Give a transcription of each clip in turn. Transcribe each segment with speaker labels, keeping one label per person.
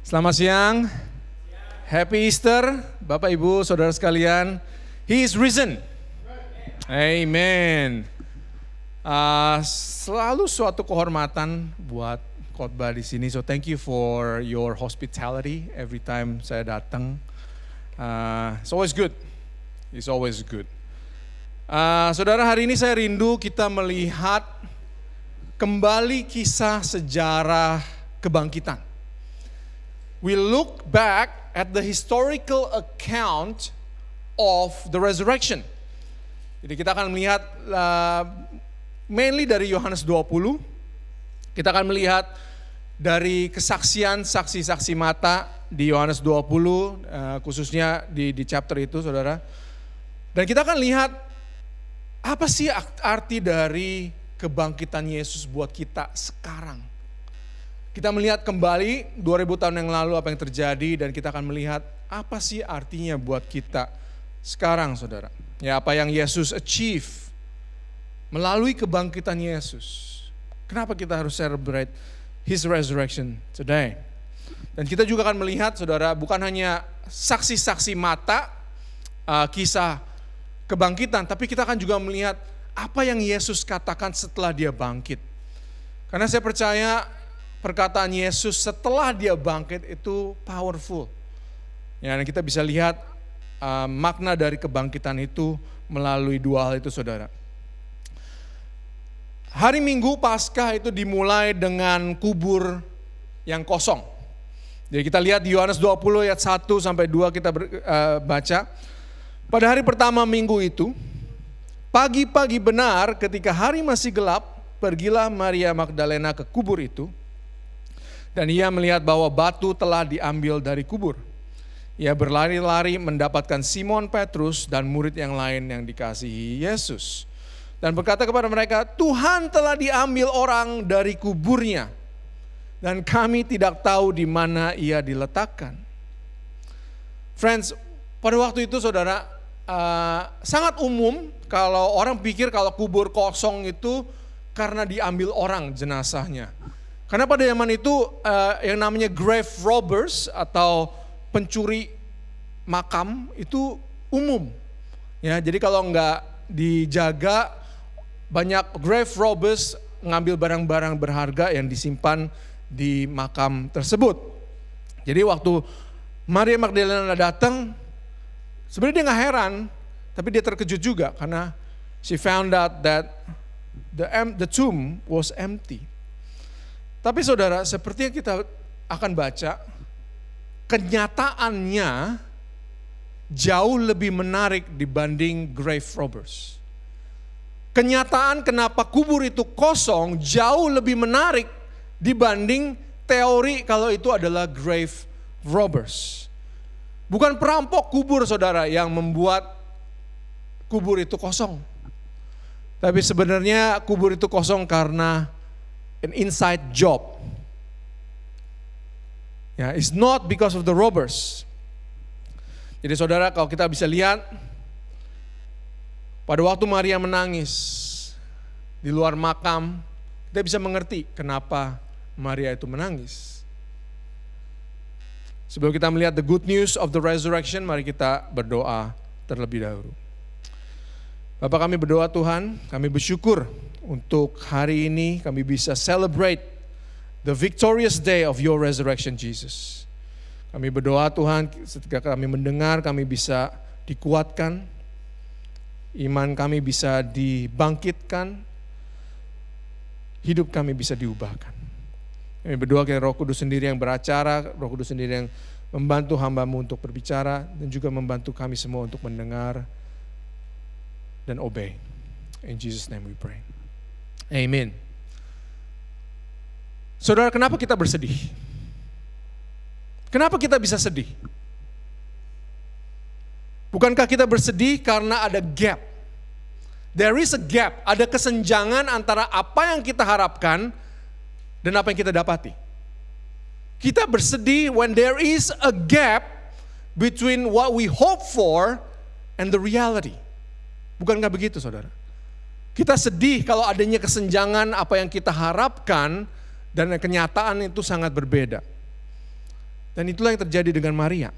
Speaker 1: Selamat siang, Happy Easter, Bapak Ibu, Saudara sekalian. He is risen. Amen. Selalu suatu kehormatan buat khotbah di sini. So thank you for your hospitality every time saya datang. It's always good. It's always good. Saudara, hari ini saya rindu kita melihat kembali kisah sejarah kebangkitan. We look back at the historical account of the resurrection. Jadi kita akan melihat mainly dari Yohanes 20. Kita akan melihat dari kesaksian saksi-saksi mata di Yohanes 20, khususnya di chapter itu, saudara. Dan kita akan lihat apa sih arti dari kebangkitan Yesus buat kita sekarang. Kita melihat kembali 2000 tahun yang lalu apa yang terjadi, dan kita akan melihat apa sih artinya buat kita sekarang, saudara. Ya, apa yang Yesus achieve melalui kebangkitan Yesus. Kenapa kita harus celebrate His resurrection today? Dan kita juga akan melihat, saudara, bukan hanya saksi-saksi mata kisah kebangkitan, tapi kita akan juga melihat apa yang Yesus katakan setelah dia bangkit. Karena saya percaya perkataan Yesus setelah dia bangkit itu powerful. Ya, dan kita bisa lihat makna dari kebangkitan itu melalui dua hal itu, saudara. Hari Minggu Paskah itu dimulai dengan kubur yang kosong. Jadi kita lihat di Yohanes 20 ayat 1 sampai 2 kita baca. Pada hari pertama minggu itu, pagi-pagi benar ketika hari masih gelap, pergilah Maria Magdalena ke kubur itu. Dan ia melihat bahwa batu telah diambil dari kubur. Ia berlari-lari mendapatkan Simon Petrus dan murid yang lain yang dikasihi Yesus. Dan berkata kepada mereka, Tuhan telah diambil orang dari kuburnya. Dan kami tidak tahu di mana ia diletakkan. Friends, pada waktu itu, saudara, sangat umum kalau orang pikir kalau kubur kosong itu karena diambil orang jenazahnya. Karena pada zaman itu yang namanya grave robbers atau pencuri makam itu umum. Ya, jadi kalau nggak dijaga, banyak grave robbers ngambil barang-barang berharga yang disimpan di makam tersebut. Jadi waktu Maria Magdalena datang, sebenarnya dia nggak heran, tapi dia terkejut juga karena she found out that the tomb was empty. Tapi saudara, seperti yang kita akan baca, kenyataannya jauh lebih menarik dibanding grave robbers. Kenyataan kenapa kubur itu kosong jauh lebih menarik dibanding teori kalau itu adalah grave robbers. Bukan perampok kubur, saudara, yang membuat kubur itu kosong. Tapi sebenarnya kubur itu kosong karena an inside job. Ya, it's not because of the robbers. Jadi saudara, kalau kita bisa lihat pada waktu Maria menangis di luar makam, kita bisa mengerti kenapa Maria itu menangis. Sebelum kita melihat the good news of the resurrection, mari kita berdoa terlebih dahulu. Bapak, kami berdoa, Tuhan, kami bersyukur untuk hari ini kami bisa celebrate the victorious day of your resurrection, Jesus. Kami berdoa, Tuhan, ketika kami mendengar kami bisa dikuatkan, iman kami bisa dibangkitkan, hidup kami bisa diubahkan. Kami berdoa kiranya Roh Kudus sendiri yang beracara, Roh Kudus sendiri yang membantu hamba-Mu untuk berbicara, dan juga membantu kami semua untuk mendengar dan obey. In Jesus' name we pray. Amen. Saudara, kenapa kita bersedih? Kenapa kita bisa sedih? Bukankah kita bersedih karena ada gap? There is a gap, ada kesenjangan antara apa yang kita harapkan dan apa yang kita dapati. Kita bersedih when there is a gap between what we hope for and the reality. Bukankah begitu, saudara? Kita sedih kalau adanya kesenjangan apa yang kita harapkan dan kenyataan itu sangat berbeda. Dan itulah yang terjadi dengan Maria.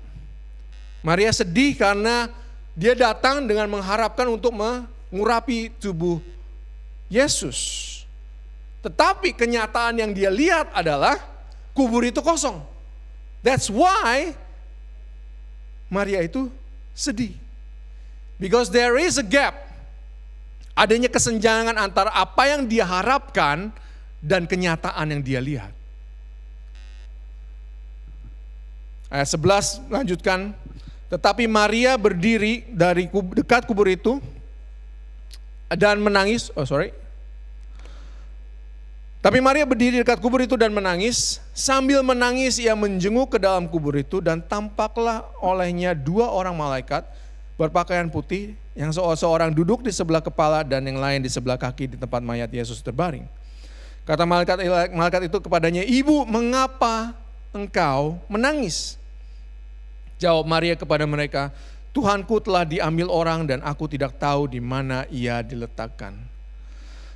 Speaker 1: Maria sedih karena dia datang dengan mengharapkan untuk mengurapi tubuh Yesus. Tetapi kenyataan yang dia lihat adalah kubur itu kosong. That's why Maria itu sedih. Because there is a gap. Adanya kesenjangan antara apa yang dia harapkan dan kenyataan yang dia lihat. Ayat 11 lanjutkan. Tetapi Maria berdiri dari dekat kubur itu dan menangis. Tapi Maria berdiri dekat kubur itu dan menangis. Sambil menangis ia menjenguk ke dalam kubur itu dan tampaklah olehnya 2 orang malaikat berpakaian putih, yang seorang duduk di sebelah kepala dan yang lain di sebelah kaki di tempat mayat Yesus terbaring. Kata malaikat itu kepadanya, "Ibu, mengapa engkau menangis?" Jawab Maria kepada mereka, "Tuhanku telah diambil orang dan aku tidak tahu di mana ia diletakkan."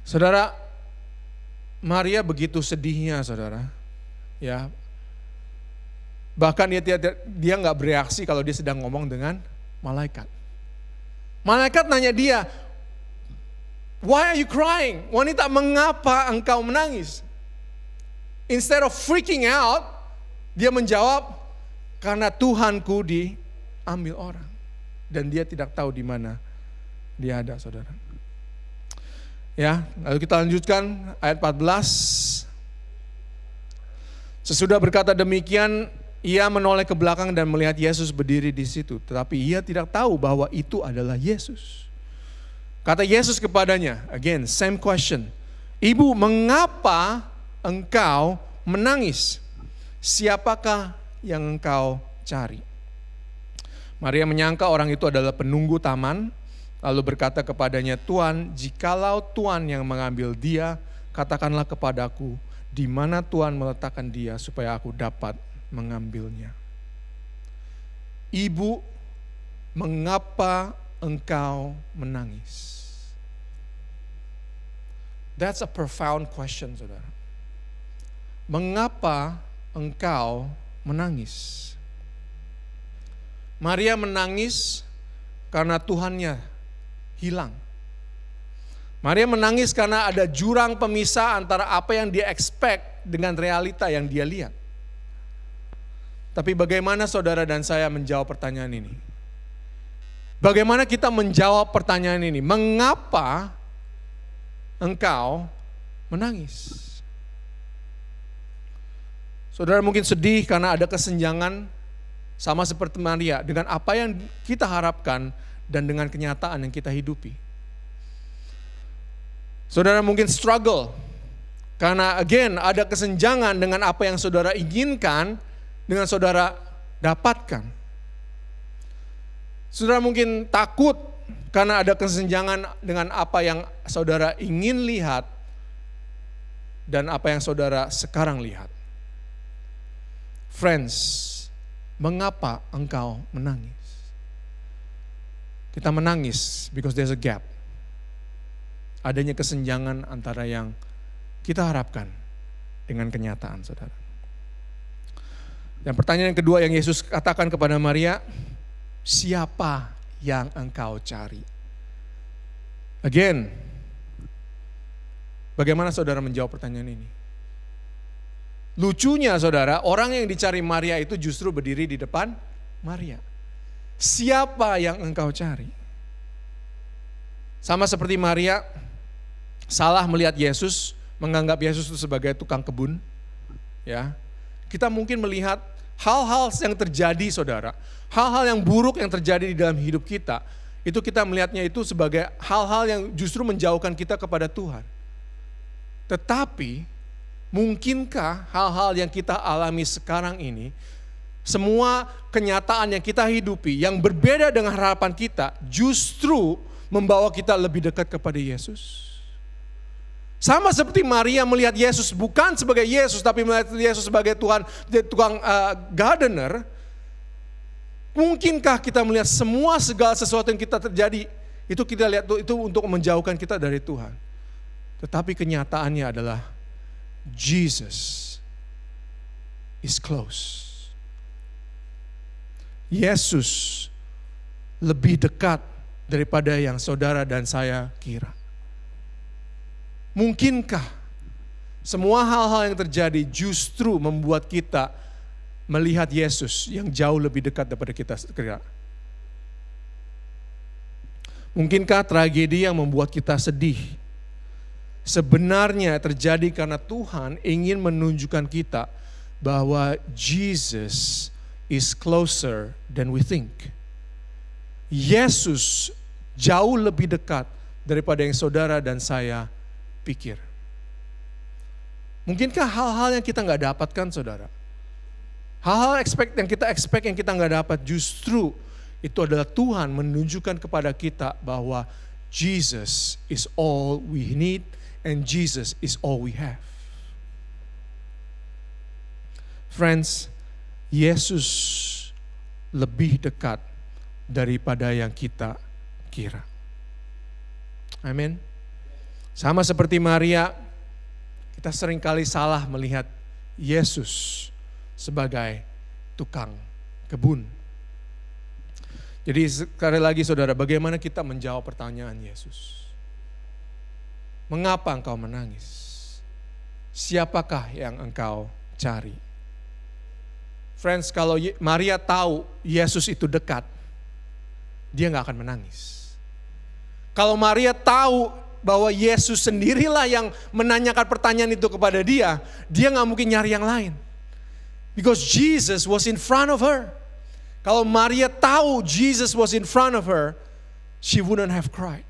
Speaker 1: Saudara, Maria begitu sedihnya, saudara. Ya, bahkan dia nggak bereaksi kalau dia sedang ngomong dengan malaikat. Malaikat nanya dia, "Why are you crying?" Wanita, mengapa engkau menangis? Instead of freaking out, dia menjawab, "Karena Tuhanku diambil orang." Dan dia tidak tahu di mana dia ada, saudara. Ya, lalu kita lanjutkan ayat 14. Sesudah berkata demikian, ia menoleh ke belakang dan melihat Yesus berdiri di situ. Tetapi ia tidak tahu bahwa itu adalah Yesus. Kata Yesus kepadanya, again, same question. "Ibu, mengapa engkau menangis? Siapakah yang engkau cari?" Maria menyangka orang itu adalah penunggu taman, lalu berkata kepadanya, "Tuan, jikalau Tuan yang mengambil dia, katakanlah kepadaku, di mana Tuan meletakkan dia supaya aku dapat mengambilnya." "Ibu, mengapa engkau menangis?" That's a profound question, saudara. Mengapa engkau menangis? Maria menangis karena Tuhannya hilang. Maria menangis karena ada jurang pemisah antara apa yang dia expect dengan realita yang dia lihat. Tapi bagaimana saudara dan saya menjawab pertanyaan ini? Bagaimana kita menjawab pertanyaan ini? Mengapa engkau menangis? Saudara mungkin sedih karena ada kesenjangan sama seperti Maria dengan apa yang kita harapkan dan dengan kenyataan yang kita hidupi. Saudara mungkin struggle karena again ada kesenjangan dengan apa yang saudara inginkan dengan saudara dapatkan. Saudara mungkin takut karena ada kesenjangan dengan apa yang saudara ingin lihat dan apa yang saudara sekarang lihat. Friends, mengapa engkau menangis? Kita menangis because there's a gap. Adanya kesenjangan antara yang kita harapkan dengan kenyataan, saudara. Dan pertanyaan yang kedua yang Yesus katakan kepada Maria, siapa yang engkau cari? Again, bagaimana saudara menjawab pertanyaan ini? Lucunya saudara, orang yang dicari Maria itu justru berdiri di depan Maria. Siapa yang engkau cari? Sama seperti Maria, salah melihat Yesus, menganggap Yesus itu sebagai tukang kebun. Ya, kita mungkin melihat hal-hal yang terjadi saudara, hal-hal yang buruk yang terjadi di dalam hidup kita, itu kita melihatnya itu sebagai hal-hal yang justru menjauhkan kita kepada Tuhan. Tetapi, mungkinkah hal-hal yang kita alami sekarang ini, semua kenyataan yang kita hidupi yang berbeda dengan harapan kita justru membawa kita lebih dekat kepada Yesus? Sama seperti Maria melihat Yesus bukan sebagai Yesus tapi melihat Yesus sebagai tukang gardener. Mungkinkah kita melihat segala sesuatu yang kita terjadi itu kita lihat itu untuk menjauhkan kita dari Tuhan? Tetapi kenyataannya adalah Jesus is close. Yesus lebih dekat daripada yang saudara dan saya kira. Mungkinkah semua hal-hal yang terjadi justru membuat kita melihat Yesus yang jauh lebih dekat daripada kita kira? Mungkinkah tragedi yang membuat kita sedih sebenarnya terjadi karena Tuhan ingin menunjukkan kita bahwa Jesus is closer than we think. Yesus jauh lebih dekat daripada yang saudara dan saya pikir. Mungkinkah hal-hal yang kita nggak dapatkan, saudara? Hal-hal yang kita expect yang kita nggak dapat, justru itu adalah Tuhan menunjukkan kepada kita bahwa Jesus is all we need and Jesus is all we have. Friends, Yesus lebih dekat daripada yang kita kira. Amin. Sama seperti Maria, kita seringkali salah melihat Yesus sebagai tukang kebun. Jadi sekali lagi saudara, bagaimana kita menjawab pertanyaan Yesus? Mengapa engkau menangis? Siapakah yang engkau cari? Friends, kalau Maria tahu Yesus itu dekat, dia gak akan menangis. Kalau Maria tahu bahwa Yesus sendirilah yang menanyakan pertanyaan itu kepada dia gak mungkin nyari yang lain. Because Jesus was in front of her. Kalau Maria tahu Jesus was in front of her, she wouldn't have cried.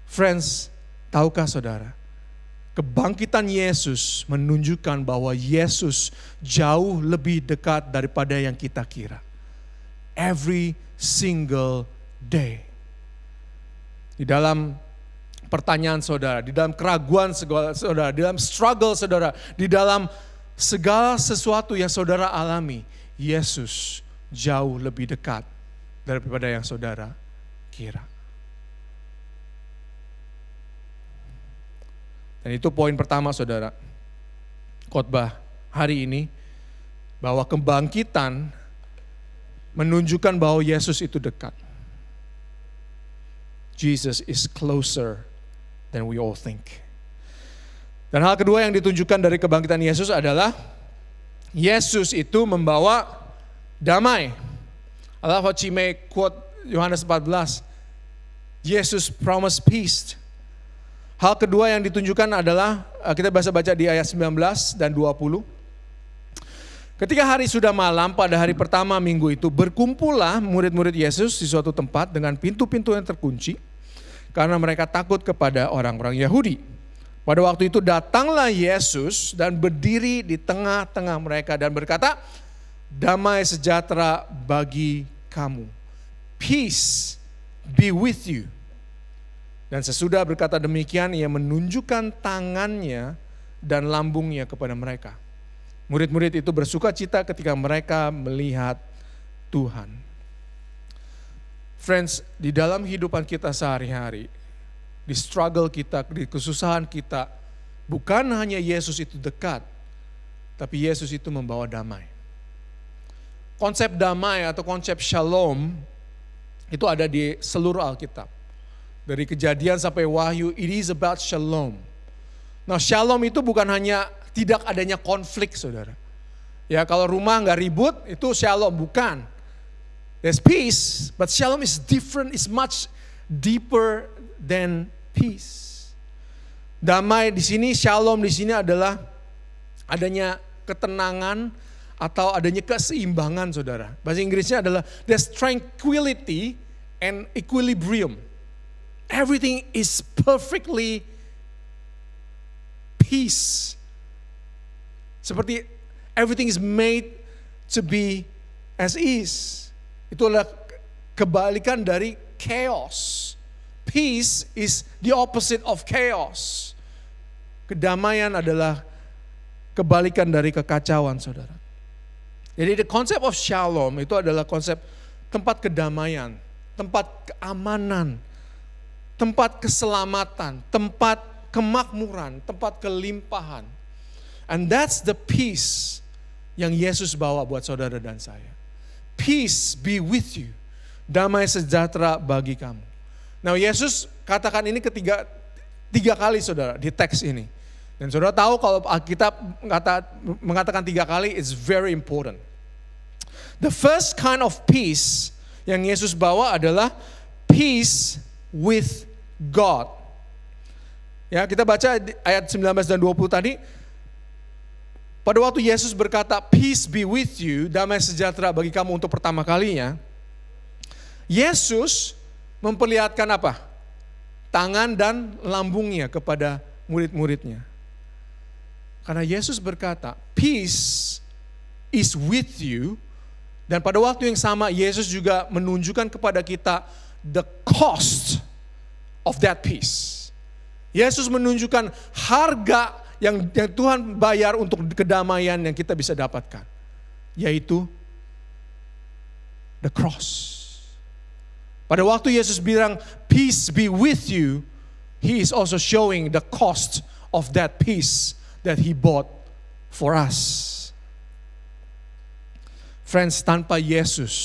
Speaker 1: Friends, tahukah saudara? Kebangkitan Yesus menunjukkan bahwa Yesus jauh lebih dekat daripada yang kita kira. Every single day. Di dalam pertanyaan saudara, di dalam keraguan saudara, di dalam struggle saudara, di dalam segala sesuatu yang saudara alami, Yesus jauh lebih dekat daripada yang saudara kira. Dan itu poin pertama saudara, khotbah hari ini, bahwa kebangkitan menunjukkan bahwa Yesus itu dekat. Jesus is closer than we all think. Dan hal kedua yang ditunjukkan dari kebangkitan Yesus adalah Yesus itu membawa damai. I love how Cime quote Yohanes 14. Jesus promised peace. Hal kedua yang ditunjukkan adalah, kita bisa baca di ayat 19 dan 20. Ketika hari sudah malam pada hari pertama minggu itu, berkumpullah murid-murid Yesus di suatu tempat dengan pintu-pintu yang terkunci, karena mereka takut kepada orang-orang Yahudi. Pada waktu itu datanglah Yesus dan berdiri di tengah-tengah mereka dan berkata, damai sejahtera bagi kamu. Peace be with you. Dan sesudah berkata demikian, ia menunjukkan tangannya dan lambungnya kepada mereka. Murid-murid itu bersuka cita ketika mereka melihat Tuhan. Friends, di dalam kehidupan kita sehari-hari, di struggle kita, di kesusahan kita, bukan hanya Yesus itu dekat, tapi Yesus itu membawa damai. Konsep damai atau konsep shalom itu ada di seluruh Alkitab. Dari Kejadian sampai Wahyu, it is about shalom. Nah, shalom itu bukan hanya tidak adanya konflik, saudara. Ya, kalau rumah nggak ribut, itu shalom, bukan. There's peace, but shalom is different, is much deeper than peace. Damai di sini, shalom di sini adalah adanya ketenangan atau adanya keseimbangan, saudara. Bahasa Inggrisnya adalah there's tranquility and equilibrium. Everything is perfectly peace. Seperti everything is made to be as is. Itu adalah kebalikan dari chaos. Peace is the opposite of chaos. Kedamaian adalah kebalikan dari kekacauan, saudara. Jadi the concept of shalom itu adalah konsep tempat kedamaian, tempat keamanan, tempat keselamatan, tempat kemakmuran, tempat kelimpahan. And that's the peace yang Yesus bawa buat saudara dan saya. Peace be with you. Damai sejahtera bagi kamu. Nah, Yesus katakan ini tiga kali saudara di teks ini. Dan saudara tahu kalau Alkitab mengatakan 3 kali, it's very important. The first kind of peace yang Yesus bawa adalah peace with God. Ya, kita baca ayat 19 dan 20 tadi. Pada waktu Yesus berkata, peace be with you, damai sejahtera bagi kamu untuk pertama kalinya, Yesus memperlihatkan apa? Tangan dan lambungnya kepada murid-muridnya. Karena Yesus berkata, peace is with you. Dan pada waktu yang sama, Yesus juga menunjukkan kepada kita the cost of that peace. Yesus menunjukkan harga yang Tuhan bayar untuk kedamaian yang kita bisa dapatkan. Yaitu the cross. Pada waktu Yesus bilang, peace be with you, He is also showing the cost of that peace that He bought for us. Friends, tanpa Yesus,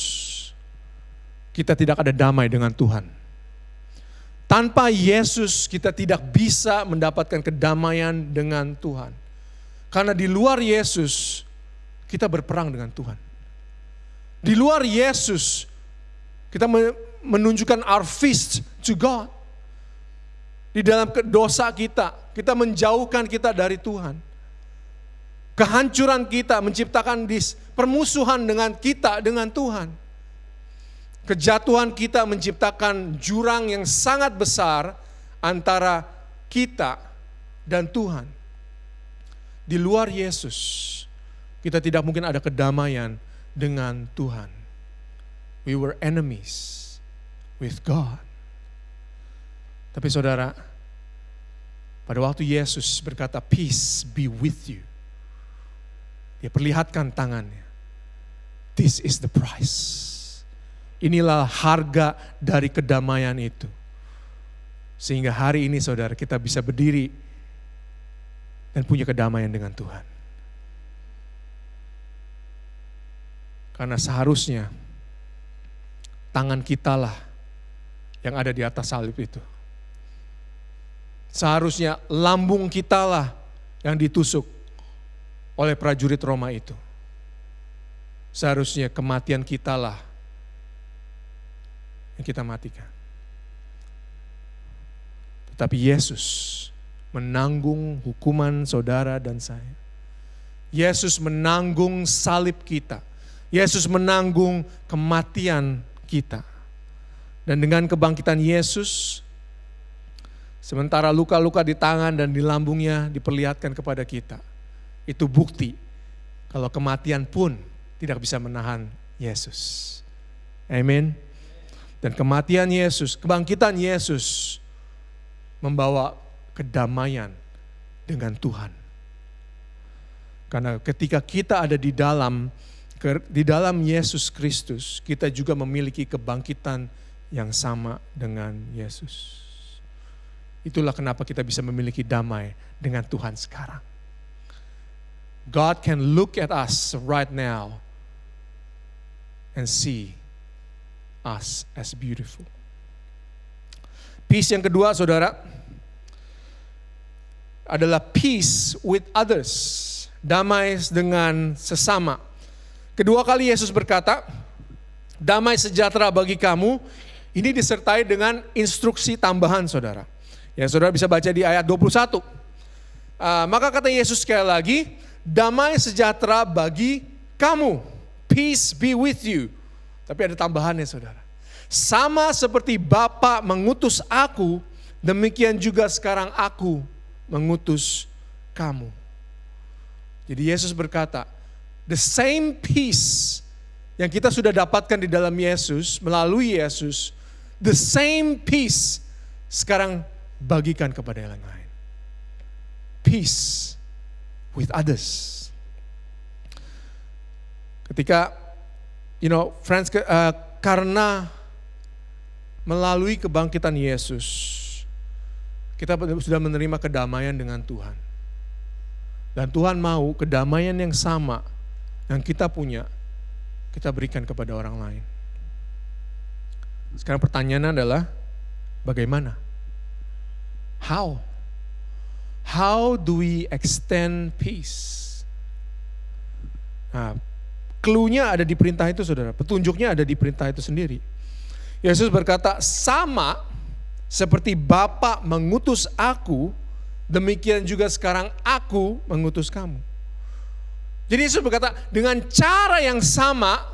Speaker 1: kita tidak ada damai dengan Tuhan. Tanpa Yesus, kita tidak bisa mendapatkan kedamaian dengan Tuhan. Karena di luar Yesus, kita berperang dengan Tuhan. Di luar Yesus, kita menunjukkan our fist to God. Di dalam dosa kita menjauhkan kita dari Tuhan. Kehancuran kita menciptakan permusuhan dengan kita, dengan Tuhan. Kejatuhan kita menciptakan jurang yang sangat besar antara kita dan Tuhan. Di luar Yesus, kita tidak mungkin ada kedamaian dengan Tuhan. We were enemies with God. Tapi saudara, pada waktu Yesus berkata, peace be with you, Dia perlihatkan tangannya. This is the price. Inilah harga dari kedamaian itu. Sehingga hari ini saudara, kita bisa berdiri dan punya kedamaian dengan Tuhan. Karena seharusnya tangan kitalah yang ada di atas salib itu. Seharusnya lambung kitalah yang ditusuk oleh prajurit Roma itu. Seharusnya kematian kitalah yang kita matikan. Tetapi Yesus menanggung hukuman saudara dan saya. Yesus menanggung salib kita. Yesus menanggung kematian kita. Dan dengan kebangkitan Yesus, sementara luka-luka di tangan dan di lambungnya diperlihatkan kepada kita. Itu bukti kalau kematian pun tidak bisa menahan Yesus. Amin. Dan kematian Yesus, kebangkitan Yesus membawa kedamaian dengan Tuhan. Karena ketika kita ada di dalam Yesus Kristus, kita juga memiliki kebangkitan yang sama dengan Yesus. Itulah kenapa kita bisa memiliki damai dengan Tuhan sekarang. God can look at us right now and see us as beautiful. Peace yang kedua, saudara, adalah peace with others. Damai dengan sesama. Kedua kali Yesus berkata, damai sejahtera bagi kamu. Ini disertai dengan instruksi tambahan, saudara. Ya, saudara bisa baca di ayat 21. Maka kata Yesus sekali lagi, damai sejahtera bagi kamu. Peace be with you. Tapi ada tambahannya, saudara. Sama seperti Bapa mengutus aku, demikian juga sekarang aku mengutus kamu. Jadi Yesus berkata, the same peace yang kita sudah dapatkan di dalam Yesus, melalui Yesus, the same peace sekarang bagikan kepada yang lain. Peace with others. Ketika, friends, karena melalui kebangkitan Yesus, kita sudah menerima kedamaian dengan Tuhan. Dan Tuhan mau kedamaian yang sama yang kita punya, kita berikan kepada orang lain. Sekarang pertanyaannya adalah, bagaimana? How? How do we extend peace? Nah, clue-nya ada di perintah itu, saudara. Petunjuknya ada di perintah itu sendiri. Yesus berkata, sama seperti Bapa mengutus aku, demikian juga sekarang aku mengutus kamu. Jadi Yesus berkata, dengan cara yang sama,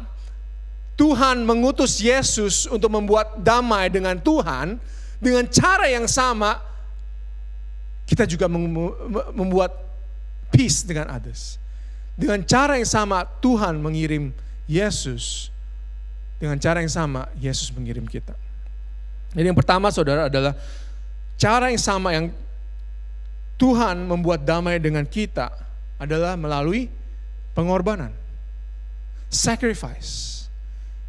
Speaker 1: Tuhan mengutus Yesus untuk membuat damai dengan Tuhan. Dengan cara yang sama, kita juga membuat peace dengan others. Dengan cara yang sama, Tuhan mengirim Yesus. Dengan cara yang sama, Yesus mengirim kita. Jadi yang pertama, saudara, adalah cara yang sama yang Tuhan membuat damai dengan kita adalah melalui pengorbanan. Sacrifice.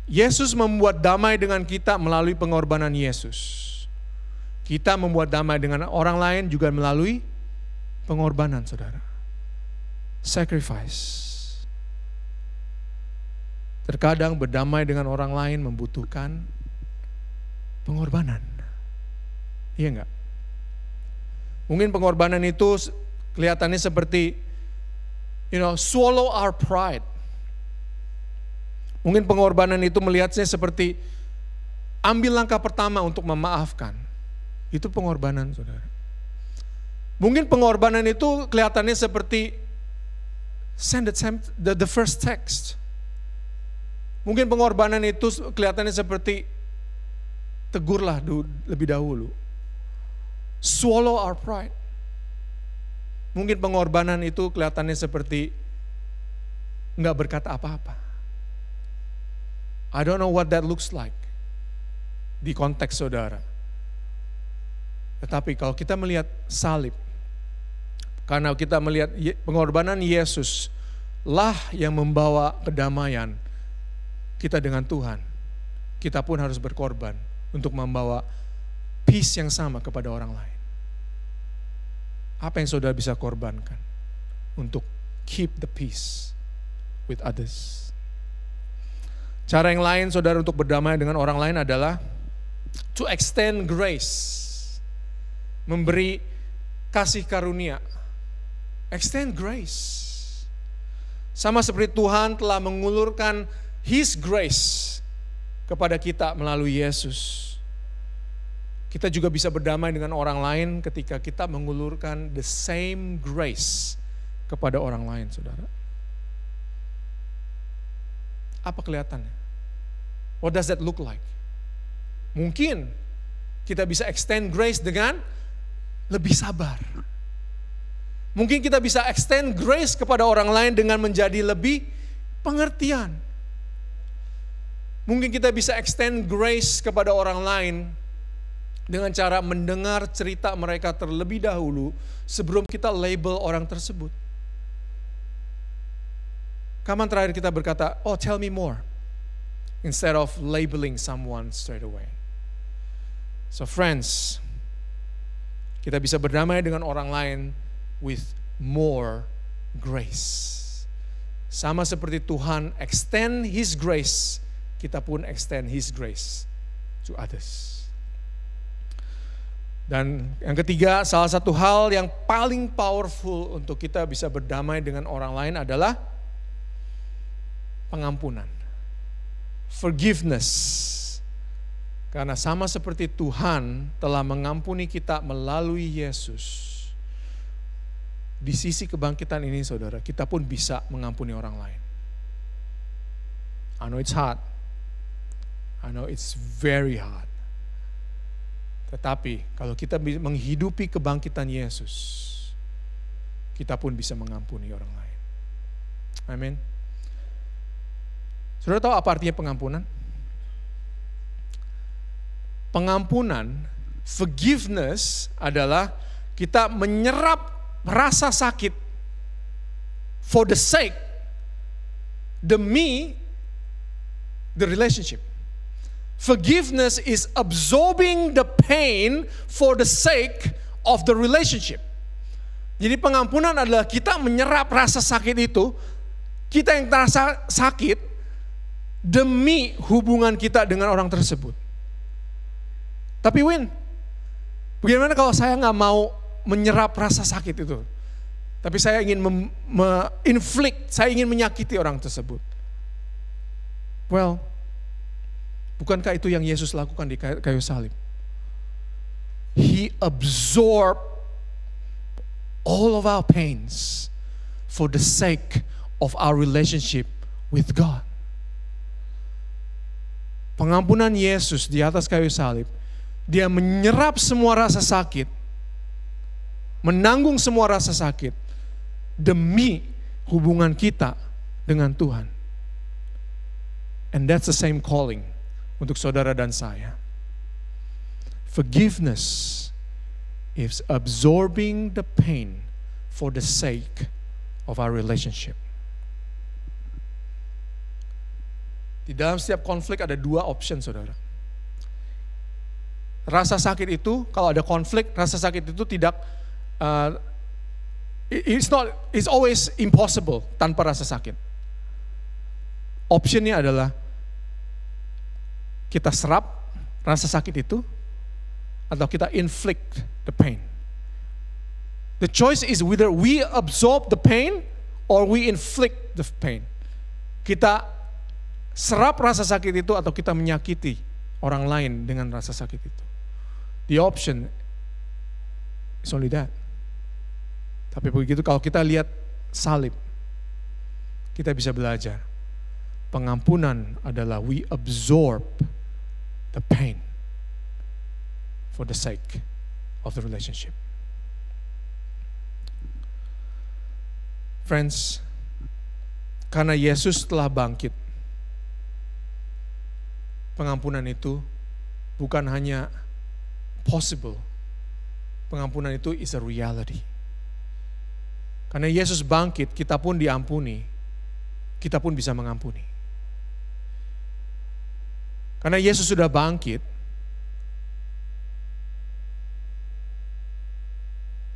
Speaker 1: Yesus membuat damai dengan kita melalui pengorbanan Yesus. Kita membuat damai dengan orang lain juga melalui pengorbanan, saudara. Sacrifice. Terkadang berdamai dengan orang lain membutuhkan pengorbanan. Iya enggak? Mungkin pengorbanan itu kelihatannya seperti, swallow our pride. Mungkin pengorbanan itu melihatnya seperti ambil langkah pertama untuk memaafkan. Itu pengorbanan, saudara. Mungkin pengorbanan itu kelihatannya seperti send the first text. Mungkin pengorbanan itu kelihatannya seperti tegurlah lebih dahulu. Swallow our pride. Mungkin pengorbanan itu kelihatannya seperti enggak berkata apa-apa. I don't know what that looks like di konteks saudara. Tetapi kalau kita melihat salib, karena kita melihat pengorbanan Yesus lah yang membawa kedamaian kita dengan Tuhan, kita pun harus berkorban untuk membawa peace yang sama kepada orang lain. Apa yang saudara bisa korbankan untuk keep the peace with others? Cara yang lain saudara untuk berdamai dengan orang lain adalah to extend grace. Memberi kasih karunia. Extend grace. Sama seperti Tuhan telah mengulurkan His grace kepada kita melalui Yesus. Kita juga bisa berdamai dengan orang lain ketika kita mengulurkan the same grace kepada orang lain, saudara. Apa kelihatannya? What does that look like? Mungkin kita bisa extend grace dengan lebih sabar. Mungkin kita bisa extend grace kepada orang lain dengan menjadi lebih pengertian. Mungkin kita bisa extend grace kepada orang lain dengan cara mendengar cerita mereka terlebih dahulu sebelum kita label orang tersebut. Kapan terakhir kita berkata, oh tell me more, instead of labeling someone straight away. So friends, kita bisa berdamai dengan orang lain with more grace. Sama seperti Tuhan extend His grace, kita pun extend His grace to others. Dan yang ketiga, salah satu hal yang paling powerful untuk kita bisa berdamai dengan orang lain adalah pengampunan. Forgiveness. Karena sama seperti Tuhan telah mengampuni kita melalui Yesus. Di sisi kebangkitan ini saudara, kita pun bisa mengampuni orang lain. I know it's hard. I know it's very hard. Tetapi kalau kita menghidupi kebangkitan Yesus, kita pun bisa mengampuni orang lain. Amin. Saudara tahu apa artinya pengampunan? Pengampunan, forgiveness adalah kita menyerap rasa sakit for the sake, demi the relationship. Forgiveness is absorbing the pain for the sake of the relationship. Jadi pengampunan adalah kita menyerap rasa sakit itu Kita yang terasa sakit demi hubungan kita dengan orang tersebut. Tapi Win, bagaimana kalau saya nggak mau menyerap rasa sakit itu? Tapi saya ingin inflict, saya ingin menyakiti orang tersebut. Well, bukankah itu yang Yesus lakukan di kayu salib? He absorbed all of our pains for the sake of our relationship with God. Pengampunan Yesus di atas kayu salib, dia menyerap semua rasa sakit, menanggung semua rasa sakit demi hubungan kita dengan Tuhan. And that's the same calling untuk saudara dan saya. Forgiveness is absorbing the pain for the sake of our relationship. Di dalam setiap konflik ada dua option, saudara. Rasa sakit itu, kalau ada konflik, rasa sakit itu tidak, it's always impossible tanpa rasa sakit. Optionnya adalah kita serap rasa sakit itu, atau kita inflict the pain. The choice is whether we absorb the pain or we inflict the pain. Kita serap rasa sakit itu atau kita menyakiti orang lain dengan rasa sakit itu. The option is only that. Tapi begitu kalau kita lihat salib, kita bisa belajar. Pengampunan adalah we absorb the pain for the sake of the relationship. Friends, karena Yesus telah bangkit, pengampunan itu bukan hanya possible, pengampunan itu is a reality. Karena Yesus bangkit, kita pun diampuni, kita pun bisa mengampuni. Karena Yesus sudah bangkit,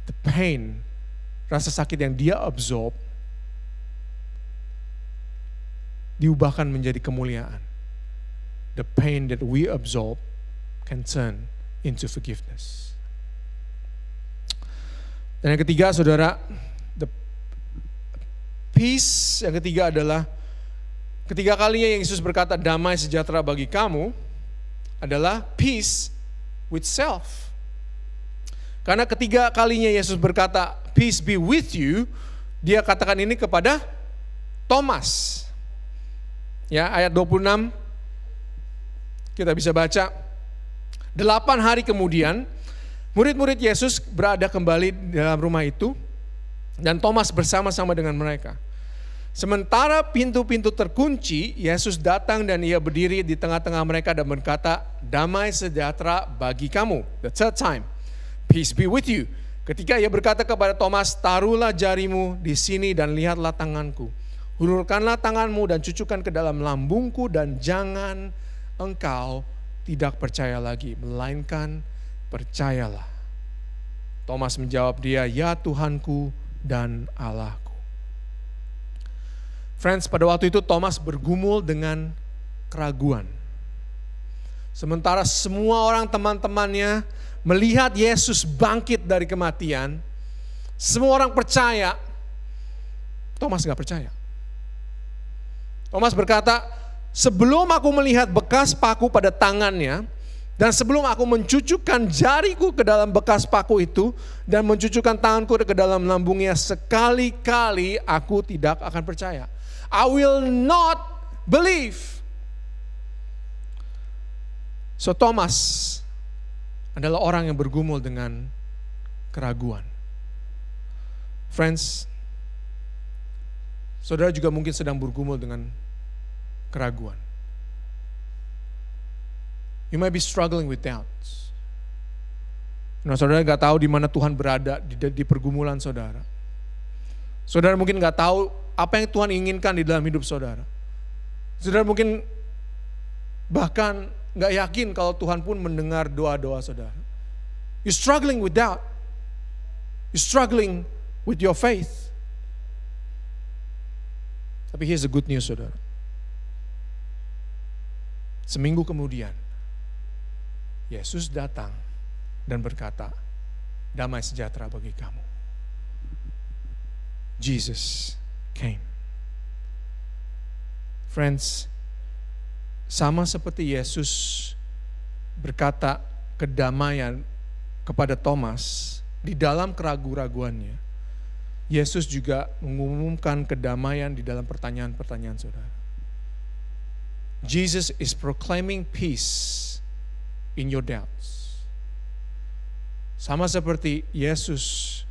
Speaker 1: the pain, rasa sakit yang dia absorb, diubahkan menjadi kemuliaan. The pain that we absorb can turn into forgiveness. Dan yang ketiga, saudara, the peace yang ketiga adalah ketiga kalinya yang Yesus berkata damai sejahtera bagi kamu adalah peace with self. Karena ketiga kalinya Yesus berkata peace be with you, dia katakan ini kepada Thomas. Ya, ayat 26 kita bisa baca. 8 hari kemudian murid-murid Yesus berada kembali dalam rumah itu dan Thomas bersama-sama dengan mereka. Sementara pintu-pintu terkunci, Yesus datang dan ia berdiri di tengah-tengah mereka dan berkata, damai sejahtera bagi kamu. The third time, peace be with you. Ketika ia berkata kepada Thomas, taruhlah jarimu di sini dan lihatlah tanganku. Hulurkanlah tanganmu dan cucukkan ke dalam lambungku dan jangan engkau tidak percaya lagi, melainkan percayalah. Thomas menjawab dia, ya Tuhanku dan Allahku. Friends, pada waktu itu Thomas bergumul dengan keraguan. Sementara semua orang teman-temannya melihat Yesus bangkit dari kematian, semua orang percaya, Thomas gak percaya. Thomas berkata, sebelum aku melihat bekas paku pada tangannya, dan sebelum aku mencucukkan jariku ke dalam bekas paku itu, dan mencucukkan tanganku ke dalam lambungnya, sekali-kali aku tidak akan percaya. I will not believe. So Thomas adalah orang yang bergumul dengan keraguan. Friends, saudara juga mungkin sedang bergumul dengan keraguan. You might be struggling with doubts. Nah, saudara gak tahu di mana Tuhan berada di pergumulan saudara. Saudara mungkin gak tahu apa yang Tuhan inginkan di dalam hidup saudara. Saudara mungkin bahkan gak yakin kalau Tuhan pun mendengar doa-doa saudara. You're struggling with doubt. You're struggling with your faith. Tapi here's the good news, saudara. Seminggu kemudian, Yesus datang dan berkata, damai sejahtera bagi kamu. Jesus came. Friends, sama seperti Yesus berkata kedamaian kepada Thomas di dalam keraguan-raguannya, Yesus juga mengumumkan kedamaian di dalam pertanyaan-pertanyaan saudara. Jesus is proclaiming peace in your doubts. Sama seperti Yesus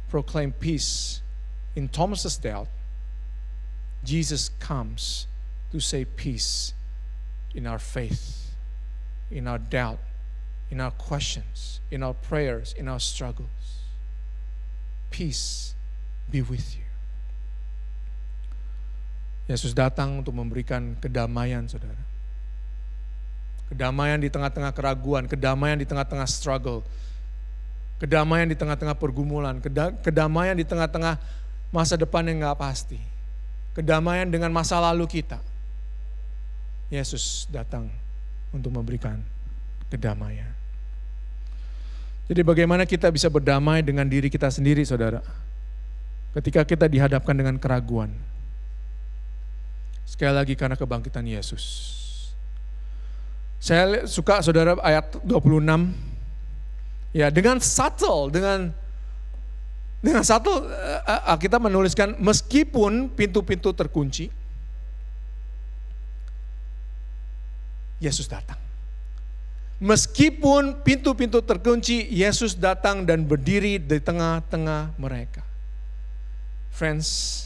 Speaker 1: proclaim peace in Thomas's doubt, Jesus comes to say peace in our faith, in our doubt, in our questions, in our prayers, in our struggles. Peace be with you. Yesus datang untuk memberikan kedamaian, saudara. Kedamaian di tengah-tengah keraguan, kedamaian di tengah-tengah struggle, kedamaian di tengah-tengah pergumulan, kedamaian di tengah-tengah masa depan yang gak pasti, kedamaian dengan masa lalu kita. Yesus datang untuk memberikan kedamaian. Jadi bagaimana kita bisa berdamai dengan diri kita sendiri, saudara, ketika kita dihadapkan dengan keraguan? Sekali lagi, karena kebangkitan Yesus. Saya suka, saudara, ayat 26. Ya, dengan subtle, dengan subtle kita menuliskan, meskipun pintu-pintu terkunci, Yesus datang. Meskipun pintu-pintu terkunci, Yesus datang dan berdiri di tengah-tengah mereka. Friends,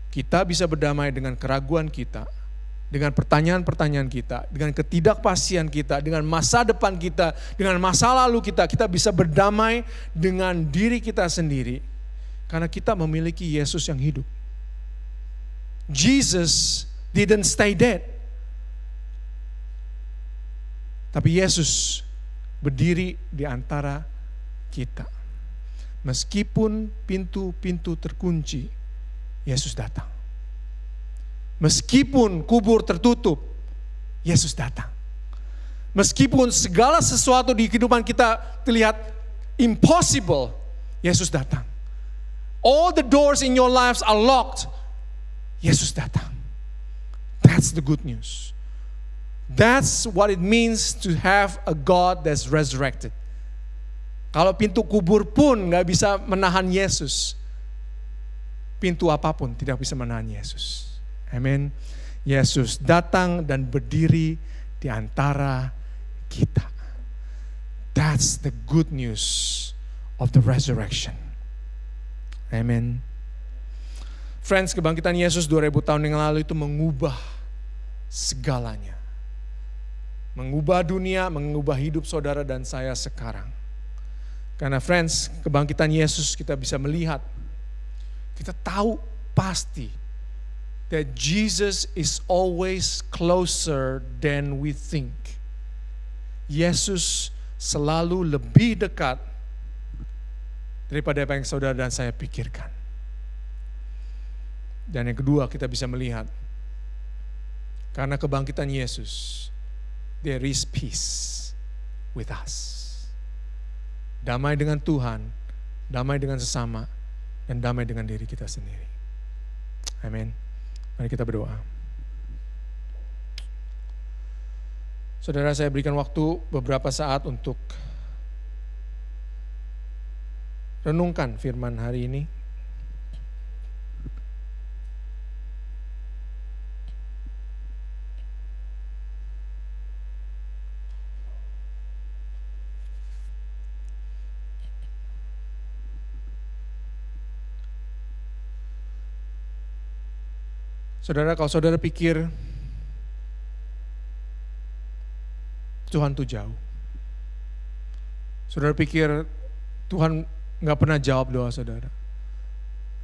Speaker 1: kita bisa berdamai dengan keraguan kita, dengan pertanyaan-pertanyaan kita, dengan ketidakpastian kita, dengan masa depan kita, dengan masa lalu kita. Kita bisa berdamai dengan diri kita sendiri karena kita memiliki Yesus yang hidup. Jesus didn't stay dead. Tapi Yesus berdiri di antara kita. Meskipun pintu-pintu terkunci, Yesus datang. Meskipun kubur tertutup, Yesus datang. Meskipun segala sesuatu di kehidupan kita terlihat impossible, Yesus datang. All the doors in your lives are locked, Yesus datang. That's the good news. That's what it means to have a God that's resurrected. Kalau pintu kubur pun gak bisa menahan Yesus, pintu apapun tidak bisa menahan Yesus. Amin. Yesus datang dan berdiri di antara kita. That's the good news of the resurrection. Amin. Friends, kebangkitan Yesus 2000 tahun yang lalu itu mengubah segalanya. Mengubah dunia, mengubah hidup saudara dan saya sekarang. Karena friends, kebangkitan Yesus kita bisa melihat, kita tahu pasti that Jesus is always closer than we think. Yesus selalu lebih dekat daripada apa yang saudara dan saya pikirkan. Dan yang kedua, kita bisa melihat, karena kebangkitan Yesus, there is peace with us. Damai dengan Tuhan, damai dengan sesama, dan damai dengan diri kita sendiri. Amin. Mari kita berdoa. Saudara, saya berikan waktu beberapa saat untuk renungkan firman hari ini. Saudara, kalau saudara pikir Tuhan itu jauh, saudara pikir Tuhan gak pernah jawab doa saudara,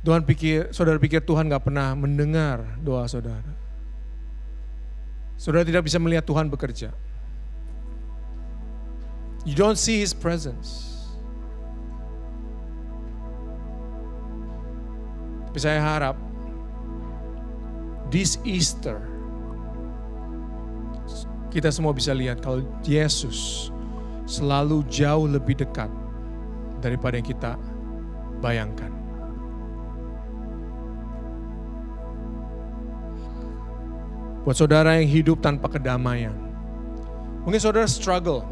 Speaker 1: saudara pikir Tuhan gak pernah mendengar doa saudara, saudara tidak bisa melihat Tuhan bekerja, you don't see His presence. Tapi saya harap this Easter, kita semua bisa lihat kalau Yesus selalu jauh lebih dekat daripada yang kita bayangkan. Buat saudara yang hidup tanpa kedamaian, mungkin saudara struggle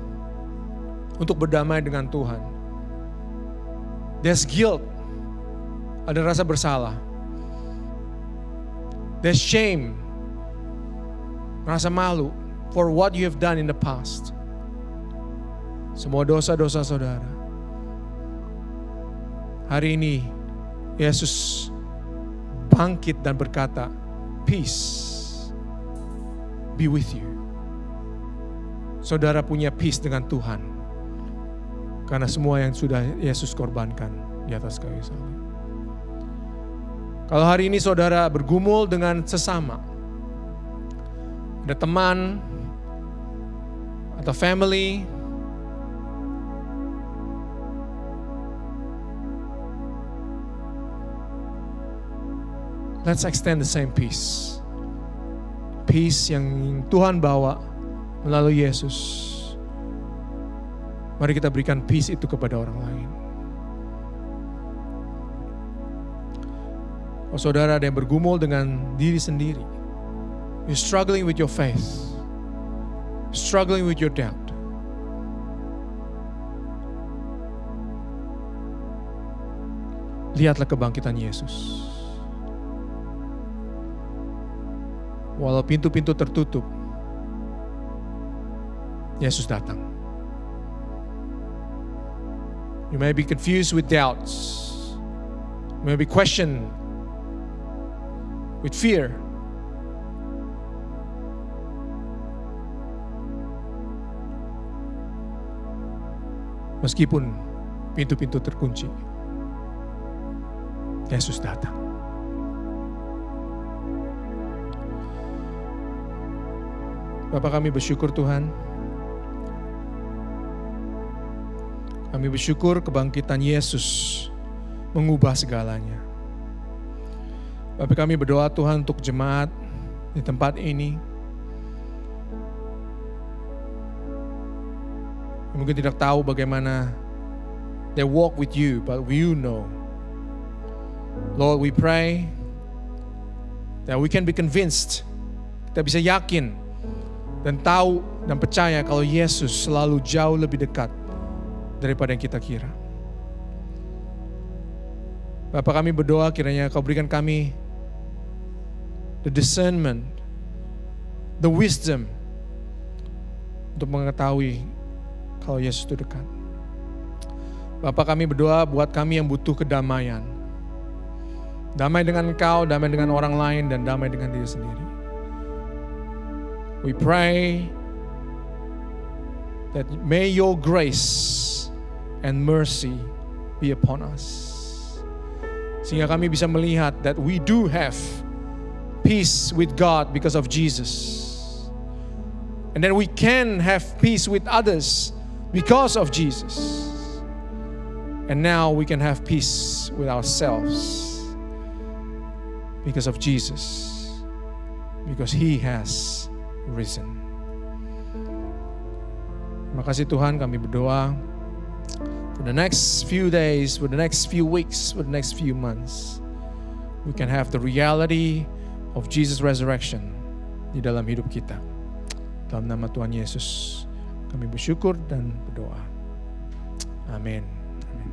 Speaker 1: untuk berdamai dengan Tuhan. There's guilt, ada rasa bersalah. There's shame, rasa malu for what you have done in the past. Semua dosa-dosa saudara. Hari ini Yesus bangkit dan berkata, peace be with you. Saudara punya peace dengan Tuhan karena semua yang sudah Yesus korbankan di atas kayu salib. Kalau hari ini saudara bergumul dengan sesama, ada teman atau family, let's extend the same peace. Peace yang Tuhan bawa melalui Yesus. Mari kita berikan peace itu kepada orang lain. Oh saudara, ada yang bergumul dengan diri sendiri. You're struggling with your faith. Struggling with your doubt. Lihatlah kebangkitan Yesus. Walau pintu-pintu tertutup, Yesus datang. You may be confused with doubts. You may be questioned with fear. Meskipun pintu-pintu terkunci, Yesus datang. Bapa, kami bersyukur Tuhan. Kami bersyukur kebangkitan Yesus mengubah segalanya. Bapa, kami berdoa Tuhan untuk jemaat di tempat ini. Mungkin tidak tahu bagaimana they walk with you, but you know. Lord, we pray that we can be convinced. Kita bisa yakin dan tahu dan percaya kalau Yesus selalu jauh lebih dekat daripada yang kita kira. Bapa, kami berdoa kiranya Kau berikan kami the discernment, the wisdom untuk mengetahui kalau Yesus itu dekat. Bapa, kami berdoa buat kami yang butuh kedamaian. Damai dengan Engkau, damai dengan orang lain, dan damai dengan diri sendiri. We pray that may your grace and mercy be upon us. Sehingga kami bisa melihat that we do have peace with God because of Jesus. And then we can have peace with others because of Jesus. And now we can have peace with ourselves because of Jesus. Because He has risen. Terima kasih Tuhan, kami berdoa for the next few days, for the next few weeks, for the next few months, we can have the reality of Jesus' resurrection di dalam hidup kita. Dalam nama Tuhan Yesus, kami bersyukur dan berdoa. Amin. Amin.